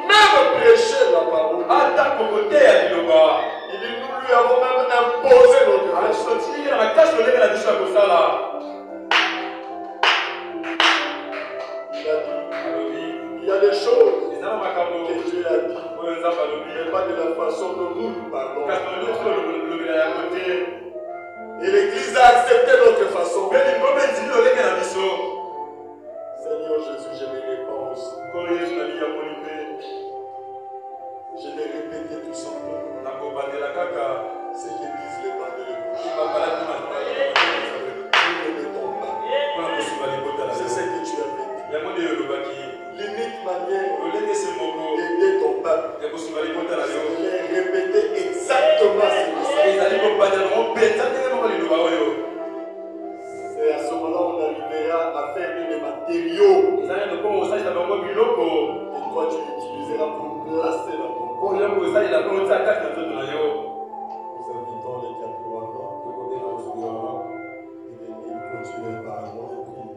Même prêcher la parole. Il dit nous lui avons même imposé notre façon. Il y a des choses que Dieu a dit, mais pas de la façon dont nous parlons. Et l'Église a accepté notre façon. Seigneur Jésus, je me réponds. Je vais répéter tout simplement ce que disent les bandes de l'église. Nous ne mettons pas. C'est ce que tu as fait. L'unique manière d'aider ton peuple, c'est de répéter exactement ce que c'est. C'est à ce moment-là on arrivera à faire des matériaux que toi tu utiliseras pour placer dans ton corps. Nous invitons les Capricornes de venir continuer par amour et prier.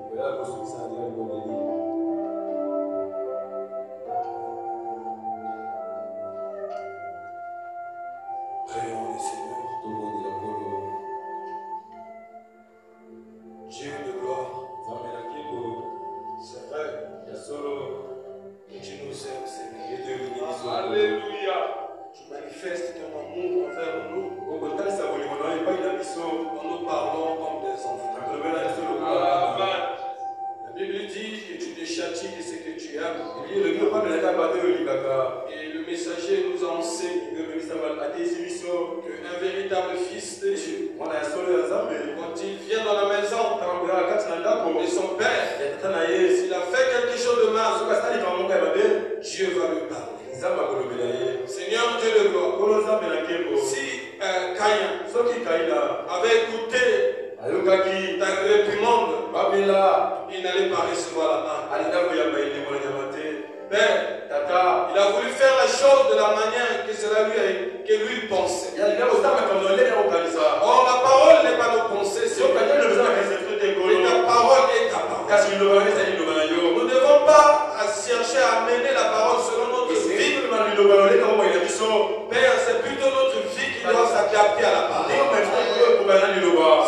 Prions le Seigneur, Dieu de gloire, c'est vrai, que tu nous aimes, Seigneur. Alléluia. Tu manifestes ton amour envers nous. Quand nous parlons comme des enfants. Amen. La Bible dit que tu te châties de ce que tu aimes. Et le messager nous enseigne qu'un véritable fils de Dieu, quand il vient dans la maison de son père, s'il a fait quelque chose de mal, Dieu va lui parler. Seigneur Dieu de gloire, si Caïn avait écouté ta réprimande, il n'allait pas recevoir la main. Père, il a a voulu faire la chose de la manière que cela lui pensait. Or, la parole n'est pas nos pensées, c'est ta parole est ta parole. Nous ne devons pas chercher à mener la parole selon notre vie. Père, c'est plutôt notre vie qui doit s'adapter à la parole.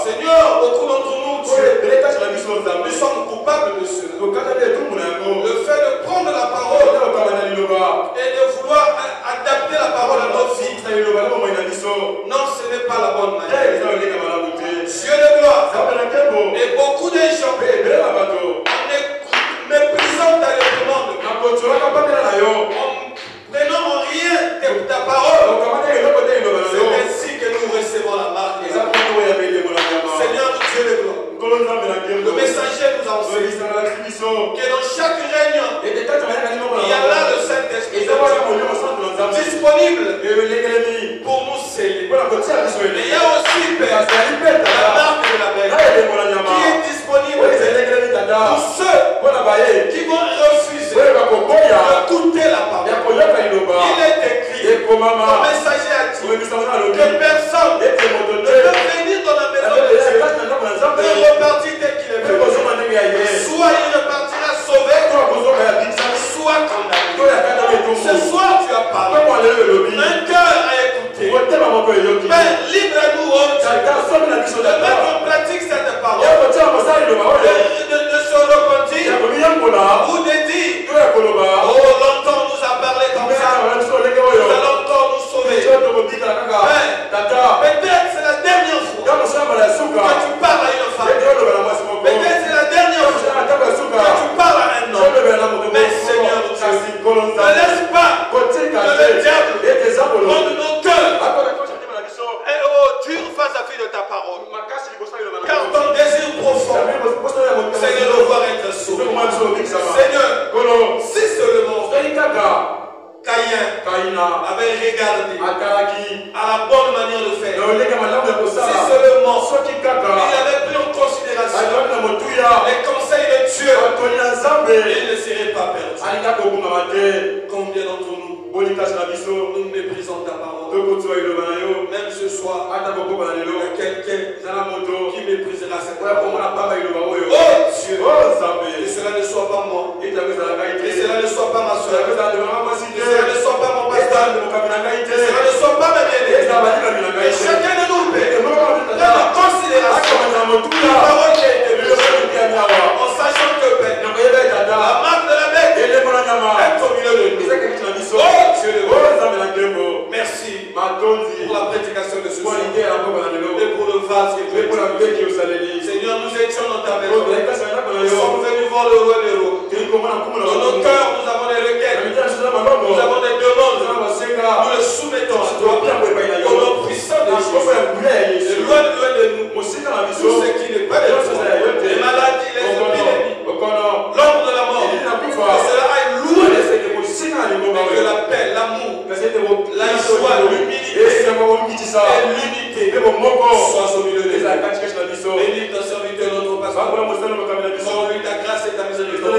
Seigneur, beaucoup d'entre nous, nous sommes coupables de cela. Le fait de prendre la parole et de vouloir adapter la parole à notre vie, non, ce n'est pas la bonne manière. Dieu de gloire. Et beaucoup de gens, en méprisant ta demande, en prenant en rien ta parole, c'est ainsi que nous recevons la marque. Seigneur Dieu de gloire, le messager nous a enseigné que dans chaque réunion, il y a là le Saint-Esprit disponible pour nous sceller. Mais il y a aussi, Père, la marque de la bête qui est disponible pour ceux qui vont refuser d'écouter la parole. Il est écrit, le messager a dit que personne ne peut venir dans la maison de Dieu et repartir tel qu'il est venu. Soit il repartira sauvé, soit condamné. Ce soir tu as parlé, un cœur a écouté. Père, libre-nous, oh Dieu, de mettre en pratique cette parole, de se repentir ou de dire, oh longtemps nous a parlé comme ça, nous allons encore nous sauver. Peut-être c'est la dernière fois que tu parles à une femme. Peut-être c'est la dernière fois que tu parles à un homme. Mais Seigneur Dieu, ne laisse pas que le diable prenne nos cœurs et oh Dieu fasse la vie de ta parole. Car ton désir profond, c'est de devoir être sauvé. Seigneur, si seulement Caïn avait regardé à la bonne manière de faire, si seulement il avait pris en considération les conseils de Dieu, il ne serait pas perdu. Combien d'entre nous méprisons ta parole? Même ce soir, il y a quelqu'un qui méprisera cette parole. Oh Dieu, que cela ne soit pas moi, que cela ne soit pas ma soeur, que cela ne soit pas mon pasteur, que cela ne soit pas mes bien-aimés. Et chacun de nous, Père, prenne en considération la parole qui a été mise, en sachant que, Père, la marque de la bête est au milieu de nous. Oh Dieu, merci pour la prédication de ce soir et pour le vase que tu as utilisé. Seigneur, nous étions dans ta maison. Nous sommes venus voir le roi des rois. Dans nos cœurs, nous avons des requêtes. Nous avons des demandes. Nous les soumettons à toi. Au nom puissant de Jésus. Loin de nous. Tout ce qui n'est pas de toi. Les maladies, les épidémies. L'ombre de la mort. Que cela aille loin. Et que la paix, l'amour, la joie, l'humilité et l'unité soient au milieu de nous. Bénis ton serviteur, notre pasteur. Rends-lui ta grâce et ta miséricorde.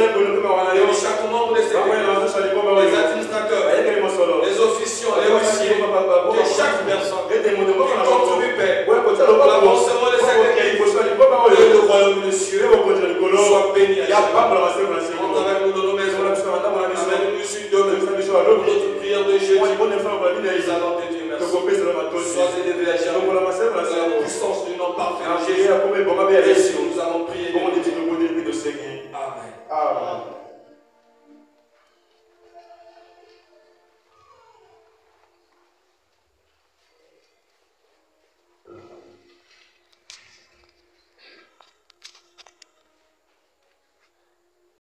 Et chaque membre de ces les administrateurs, les officiants, les huissiers, que chaque personne qui contribue, Père, pour l'avancement de cette église, que le royaume de cieux soit béni à chaque fois. Rentre avec nous dans nos maisons, avec nous ici demain, notre prière de jeudi, nous allons te dire merci. Sois élevé à jamais, dans la puissance du nom parfait de Jésus. Et si nous allons prier, Amen.